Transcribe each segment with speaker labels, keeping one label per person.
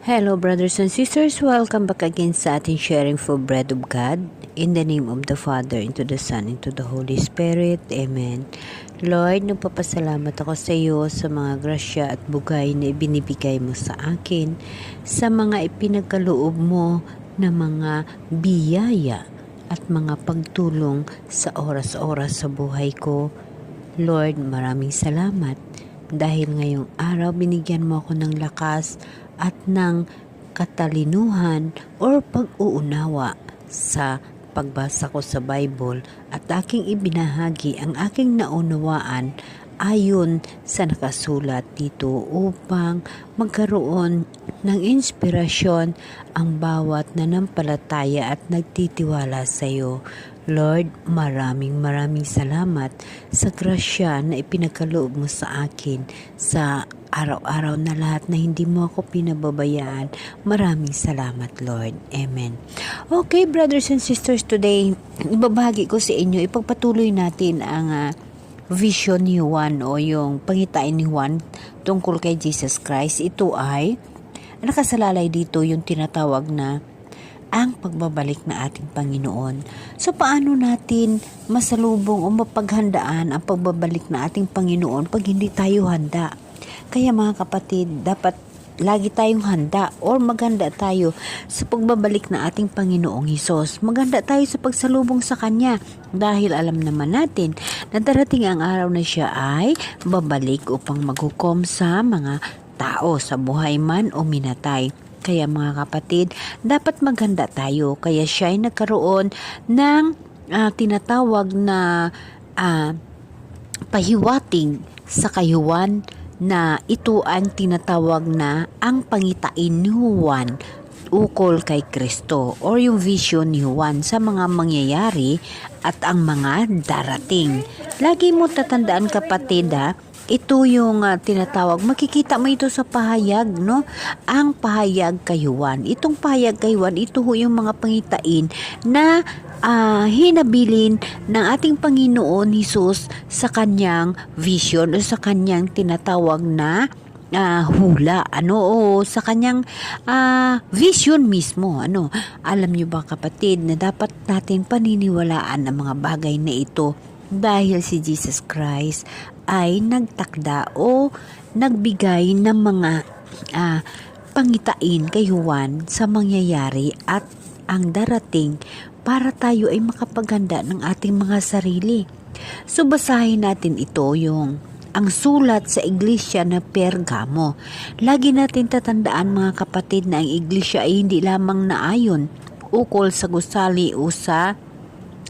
Speaker 1: Hello brothers and sisters, welcome back again sa ating sharing for bread of God. In the name of the Father, into the Son, into the Holy Spirit. Amen. Lord, nagpapasalamat ako sa iyo sa mga grasya at bugay na ibinibigay mo sa akin, sa mga ipinagkaloob mo na mga biyaya at mga pagtulong sa oras-oras sa buhay ko. Lord, maraming salamat dahil ngayong araw binigyan mo ako ng lakas at ng katalinuhan or pag-uunawa sa pagbasa ko sa Bible at aking ibinahagi ang aking naunawaan ayon sa nakasulat dito upang magkaroon ng inspirasyon ang bawat nanampalataya at nagtitiwala sa iyo. Lord, maraming salamat sa grasya na ipinagkaloob mo sa akin sa araw-araw na lahat na hindi mo ako pinababayaan. Maraming salamat, Lord. Amen. Okay, brothers and sisters, today, ibabahagi ko sa inyo, ipagpatuloy natin ang vision ni Juan o yung pangitain ni Juan tungkol kay Jesus Christ. Ito ay, nakasalalay dito yung tinatawag na ang pagbabalik na ating Panginoon. So, paano natin masalubong o mapaghandaan ang pagbabalik na ating Panginoon pag hindi tayo handa? Kaya mga kapatid, dapat lagi tayong handa or maghanda tayo sa pagbabalik na ating Panginoong Hesus. Maghanda tayo sa pagsalubong sa Kanya dahil alam naman natin na darating ang araw na siya ay babalik upang maghukom sa mga tao sa buhay man o minatay. Kaya mga kapatid, dapat maghanda tayo. Kaya siya ay nagkaroon ng tinatawag na pahiwatig sa kayuan na ito ang tinatawag na ang pangitain ni Juan ukol kay Kristo or yung vision ni Juan sa mga mangyayari at ang mga darating. Lagi mo tatandaan kapatid ito yung tinatawag, makikita mo ito sa pahayag, no? Ang pahayag kay Juan. Itong pahayag kay Juan, ito yung mga pangitain na hinabilin ng ating Panginoon Hesus sa kanyang vision o sa kanyang tinatawag na hula, o sa kanyang vision mismo, Alam niyo ba kapatid na dapat natin paniniwalaan ang mga bagay na ito dahil si Jesus Christ ay nagtakda o nagbigay ng mga pangitain kay Juan sa mangyayari at ang darating para tayo ay makapaghanda ng ating mga sarili. So basahin natin ito ang sulat sa iglesia na Pergamo. Lagi natin tatandaan mga kapatid na ang iglesia ay hindi lamang naayon ukol sa gusali o sa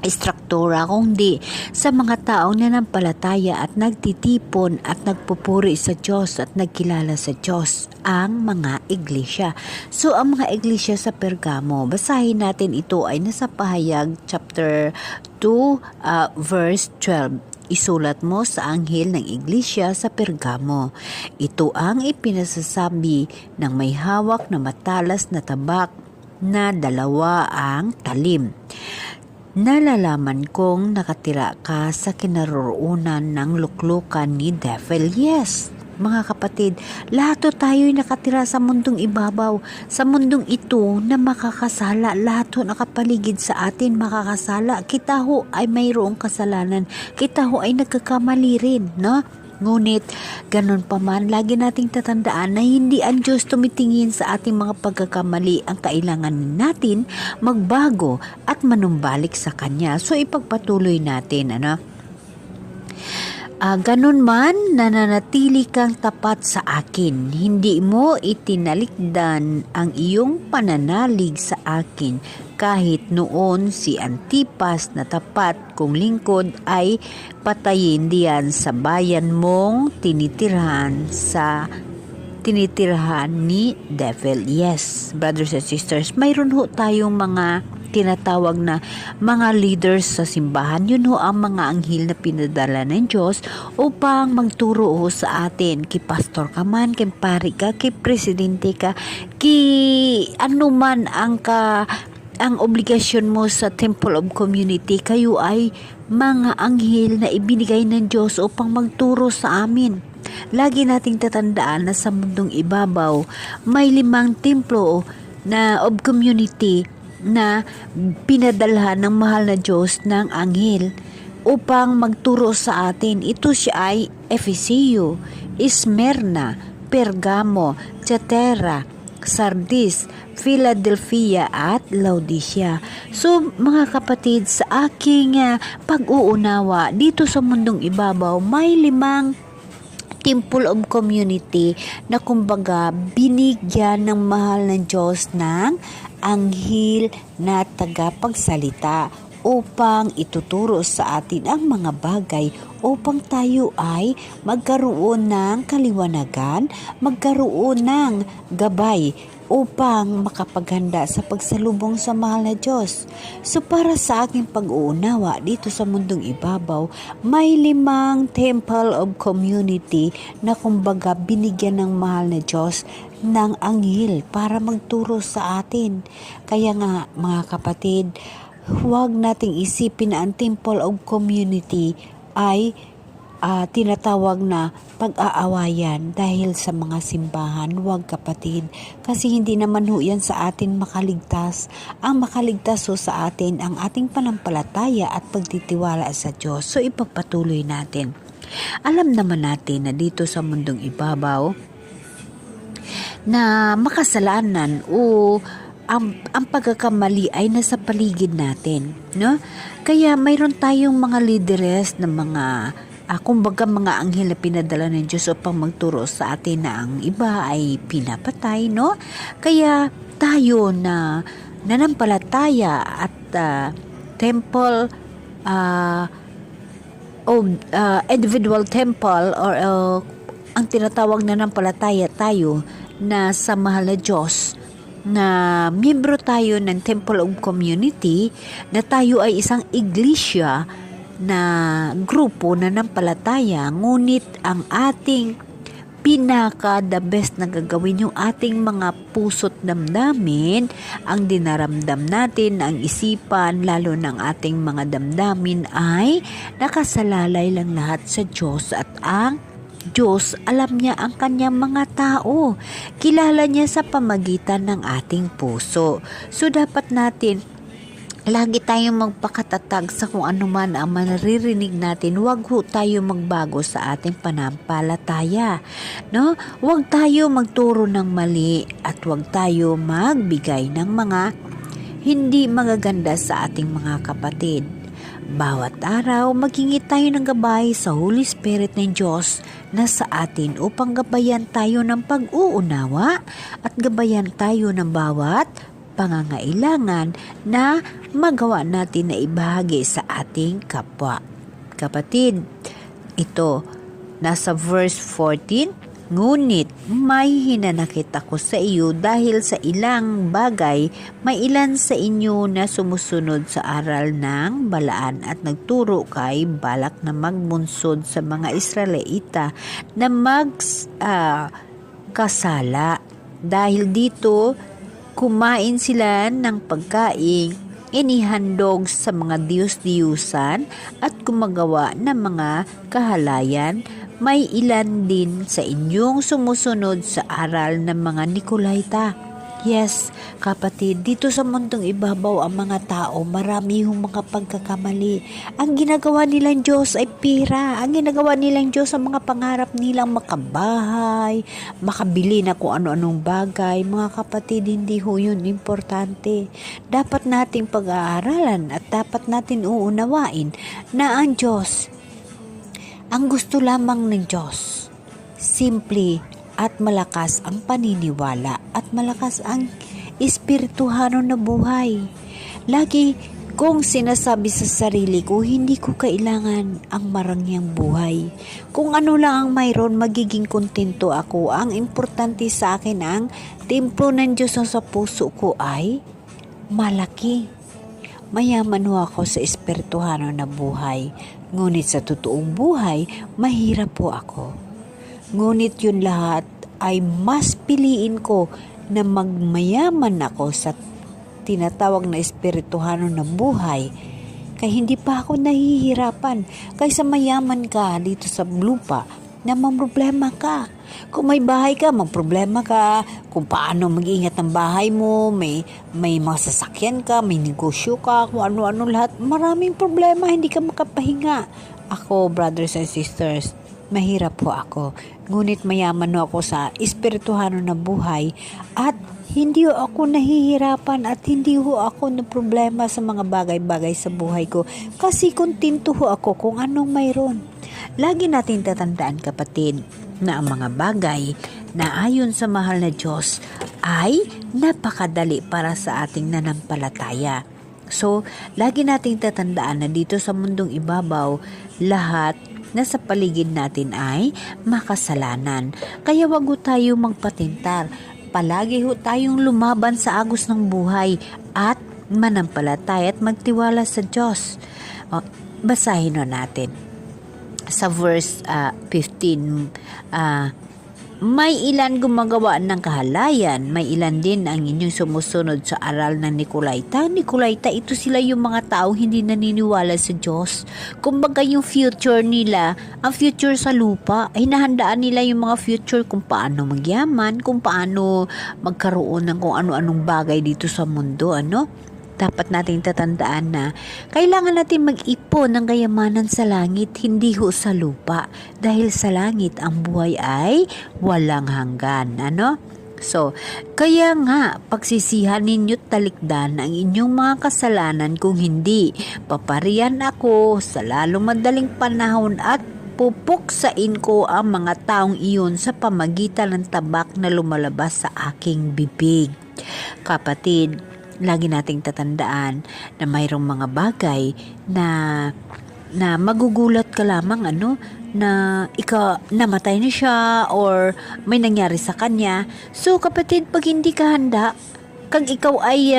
Speaker 1: istruktura kundi sa mga taong nanampalataya at nagtitipon at nagpupuri sa Diyos at nagkilala sa Diyos, ang mga iglesia. So ang mga iglesia sa Pergamo, basahin natin ito ay nasa pahayag chapter 2 verse 12. Isulat mo sa anghel ng iglesia sa Pergamo. Ito ang ipinasasabi ng may hawak na matalas na tabak na dalawa ang talim. Nalalaman kong nakatira ka sa kinaroroonan ng luklukan ni Devil. Yes, mga kapatid, lahat tayo'y nakatira sa mundong ibabaw, sa mundong ito na makakasala. Lahat nakapaligid sa atin makakasala. Kita ho ay mayroong kasalanan. Kita ho ay nagkakamali rin, no? Ngunit, ganun pa man, lagi nating tatandaan na hindi ang Diyos tumitingin sa ating mga pagkakamali. Ang kailangan natin magbago at manumbalik sa Kanya. So, ipagpatuloy natin, ganun man, nananatili kang tapat sa akin. Hindi mo itinalikdan ang iyong pananalig sa akin. Kahit noon si Antipas na tapat kong lingkod ay patayin diyan sa bayan mong tinitirhan ni Devil. Yes, brothers and sisters, mayroon ho tayong mga tinatawag na mga leaders sa simbahan. Yun ho ang mga anghel na pinadala ng Diyos upang magturo ho sa atin. Kay pastor ka man, kay pari ka, kay presidente ka, kay anuman ang obligasyon mo sa Temple of Community, kayo ay mga anghel na ibinigay ng Diyos upang magturo sa amin. Lagi nating tatandaan na sa mundong ibabaw, may 5 templo na of community na pinadalhan ng mahal na Diyos ng anghel upang magturo sa atin. Ito siya ay Efesio, Smyrna, Pergamo, Thyatira, Sardis, Philadelphia at Laodicea. So mga kapatid, sa aking pag-uunawa dito sa mundong ibabaw, may 5 temple of community na kumbaga binigyan ng mahal ng Diyos ng anghel na tagapagsalita upang ituturo sa atin ang mga bagay upang tayo ay magkaroon ng kaliwanagan, magkaroon ng gabay upang makapaghanda sa pagsalubong sa mahal na Diyos. So para sa aking pag-uunawa dito sa mundong ibabaw, may 5 temple of community na kumbaga binigyan ng mahal na Diyos ng anghel para magturo sa atin. Kaya nga mga kapatid, huwag nating isipin na ang temple of community ay tinatawag na pag-aawayan dahil sa mga simbahan. Huwag kapatid, kasi hindi naman ho yan sa atin makaligtas. Ang makaligtas ho sa atin ang ating panampalataya at pagtitiwala sa Diyos. So ipagpatuloy natin. Alam naman natin na dito sa mundong ibabaw na makasalanan o ang pagkakamali ay nasa paligid natin, no? Kaya mayroon tayong mga leaders na mga kumbaga mga anghel na pinadala ng Diyos upang magturo sa atin na ang iba ay pinapatay, no? Kaya tayo na nanampalataya at temple individual temple or ang tinatawag na nanampalataya tayo na sa mahal na Diyos, na miyembro tayo ng Temple of Community, na tayo ay isang iglesia na grupo na nampalataya, ngunit ang ating the best na gagawin yung ating mga puso't damdamin, ang dinaramdam natin, ang isipan, lalo ng ating mga damdamin ay nakasalalay lang lahat sa Diyos, at ang Diyos, alam niya ang kanyang mga tao. Kilala niya sa pamagitan ng ating puso. So dapat natin lagi tayong magpakatatag sa kung ano man ang maririnig natin. Huwag ho tayo magbago sa ating panampalataya, no? Huwag tayo magturo ng mali at huwag tayo magbigay ng mga hindi magaganda sa ating mga kapatid. Bawat araw, maghingi tayo ng gabay sa Holy Spirit ng Diyos na sa atin upang gabayan tayo ng pag-uunawa at gabayan tayo ng bawat pangangailangan na magawa natin na ibahagi sa ating kapwa. Kapatid, ito, nasa verse 14, ngunit may hinanakit ako sa iyo dahil sa ilang bagay, may ilan sa inyo na sumusunod sa aral ng Balaan at nagturo kay Balak na magbunsod sa mga Israelita na kasala. Dahil dito, kumain sila ng pagkain inihandog sa mga diyos-diyusan at gumagawa ng mga kahalayan. May ilan din sa inyong sumusunod sa aral ng mga Nikolaita. Yes, kapatid, dito sa mundong ibabaw ang mga tao, marami yung mga pagkakamali. Ang ginagawa nilang Diyos ay pira. Ang ginagawa nilang Diyos ang mga pangarap nilang makabahay, makabili na kung ano-anong bagay. Mga kapatid, hindi ho yun importante. Dapat nating pag-aaralan at dapat natin uunawain na ang Diyos, ang gusto lamang ng Diyos, simple at malakas ang paniniwala at malakas ang espirituhano na buhay. Lagi kong sinasabi sa sarili ko, hindi ko kailangan ang marangyang buhay. Kung ano lang ang mayroon, magiging kontento ako. Ang importante sa akin, ang templo ng Diyos sa puso ko ay malaki. Mayaman ho ako sa espirituhano na buhay. Ngunit sa totoong buhay, mahirap po ako. Ngunit yun lahat ay mas piliin ko na magmayaman ako sa tinatawag na espirituhano na buhay. Kaya hindi pa ako nahihirapan. Kaysa mayaman ka dito sa lupa, na mamroblema ka. Kung may bahay ka, magproblema ka. Kung paano mag-ingat ng bahay mo, may mga sasakyan ka, may negosyo ka, kung ano-ano lahat. Maraming problema, hindi ka makapahinga. Ako, brothers and sisters, mahirap po ako. Ngunit mayaman ako sa espirituhano na buhay at hindi ako nahihirapan at hindi ako na problema sa mga bagay-bagay sa buhay ko kasi kontento ako kung anong mayroon. Lagi natin tatandaan, kapatid, na ang mga bagay na ayon sa mahal na Diyos ay napakadali para sa ating nanampalataya. So, lagi nating tatandaan na dito sa mundong ibabaw, lahat na sa paligid natin ay makasalanan. Kaya wag tayo magpatintar. Palagi tayong lumaban sa agos ng buhay at manampalataya at magtiwala sa Diyos. Basahin natin. Sa verse 15, may ilan gumagawa ng kahalayan, may ilan din ang inyong sumusunod sa aral ng Nicolaita. Ito sila yung mga taong hindi naniniwala sa Diyos. Kumbaga yung future nila, ang future sa lupa, hinahandaan nila yung mga future kung paano magyaman, kung paano magkaroon ng kung ano-anong bagay dito sa mundo, Dapat nating tatandaan na kailangan natin mag-ipon ng kayamanan sa langit, hindi sa lupa. Dahil sa langit, ang buhay ay walang hanggan. So, kaya nga, pagsisihan ninyo't talikdan ang inyong mga kasalanan, kung hindi, paparian ako sa lalong madaling panahon at pupuksain ko ang mga taong iyon sa pamagitan ng tabak na lumalabas sa aking bibig. Kapatid, lagi nating tatandaan na mayroong mga bagay na magugulat ka lamang na namatay na siya or may nangyari sa kanya. So kapatid, pag hindi ka handa, kag ikaw ay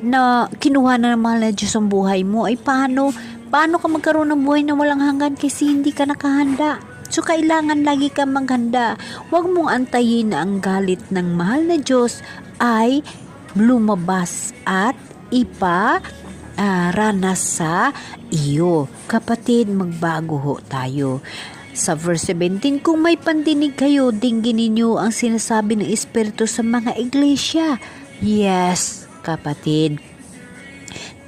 Speaker 1: na kinuha na ng mahal na Diyos ang buhay mo, ay paano ka magkaroon ng buhay na walang hanggan kasi hindi ka nakahanda? So kailangan lagi kang maghanda. Huwag mong antayin na ang galit ng mahal na Diyos ay lumabas at ranas sa iyo. Kapatid, magbago tayo. Sa verse 17, kung may pandinig kayo, dinggin ninyo ang sinasabi ng Espiritu sa mga iglesia. Yes, kapatid.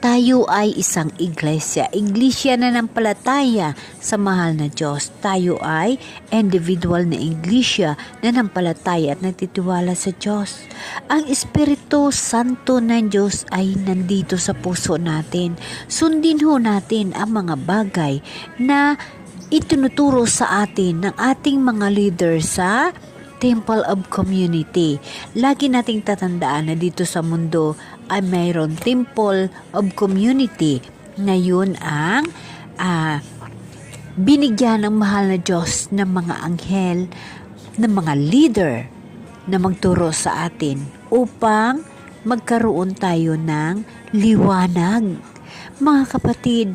Speaker 1: Tayo ay isang iglesia na nampalataya sa mahal na Diyos. Tayo ay individual na iglesia na nampalataya at nagtitiwala sa Diyos. Ang Espiritu Santo ng Diyos ay nandito sa puso natin. Sundin natin ang mga bagay na itinuturo sa atin ng ating mga leader sa Temple of Community. Lagi nating tatandaan na dito sa mundo ay mayroon Temple of Community na yun ang binigyan ng mahal na Diyos ng mga anghel, ng mga leader na magturo sa atin upang magkaroon tayo ng liwanag. Mga kapatid,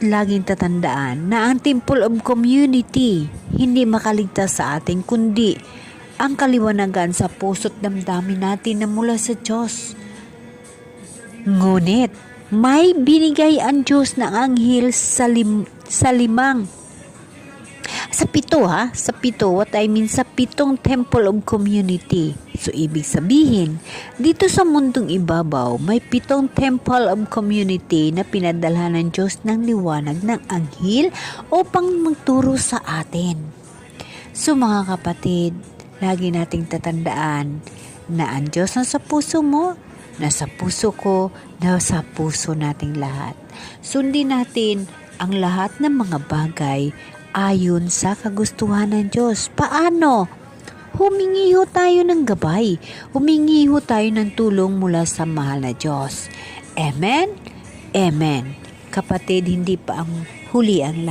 Speaker 1: laging tatandaan na ang Temple of Community hindi makaligtas sa atin kundi ang kaliwanagan sa puso't damdamin natin na mula sa Diyos. Ngunit may binigay ang Diyos ng anghel sa pitong Temple of Community. So, ibig sabihin, dito sa mundong ibabaw, may 7 Temple of Community na pinadalhan ng Diyos ng liwanag ng anghel upang magturo sa atin. So, mga kapatid, lagi nating tatandaan na ang Diyos nasa puso mo, nasa puso ko, nasa puso nating lahat. Sundin natin ang lahat ng mga bagay ayon sa kagustuhan ng Diyos. Paano? Humingi tayo ng gabay. Humingi tayo ng tulong mula sa mahal na Diyos. Amen? Amen. Kapatid, hindi pa ang huli ang lahat.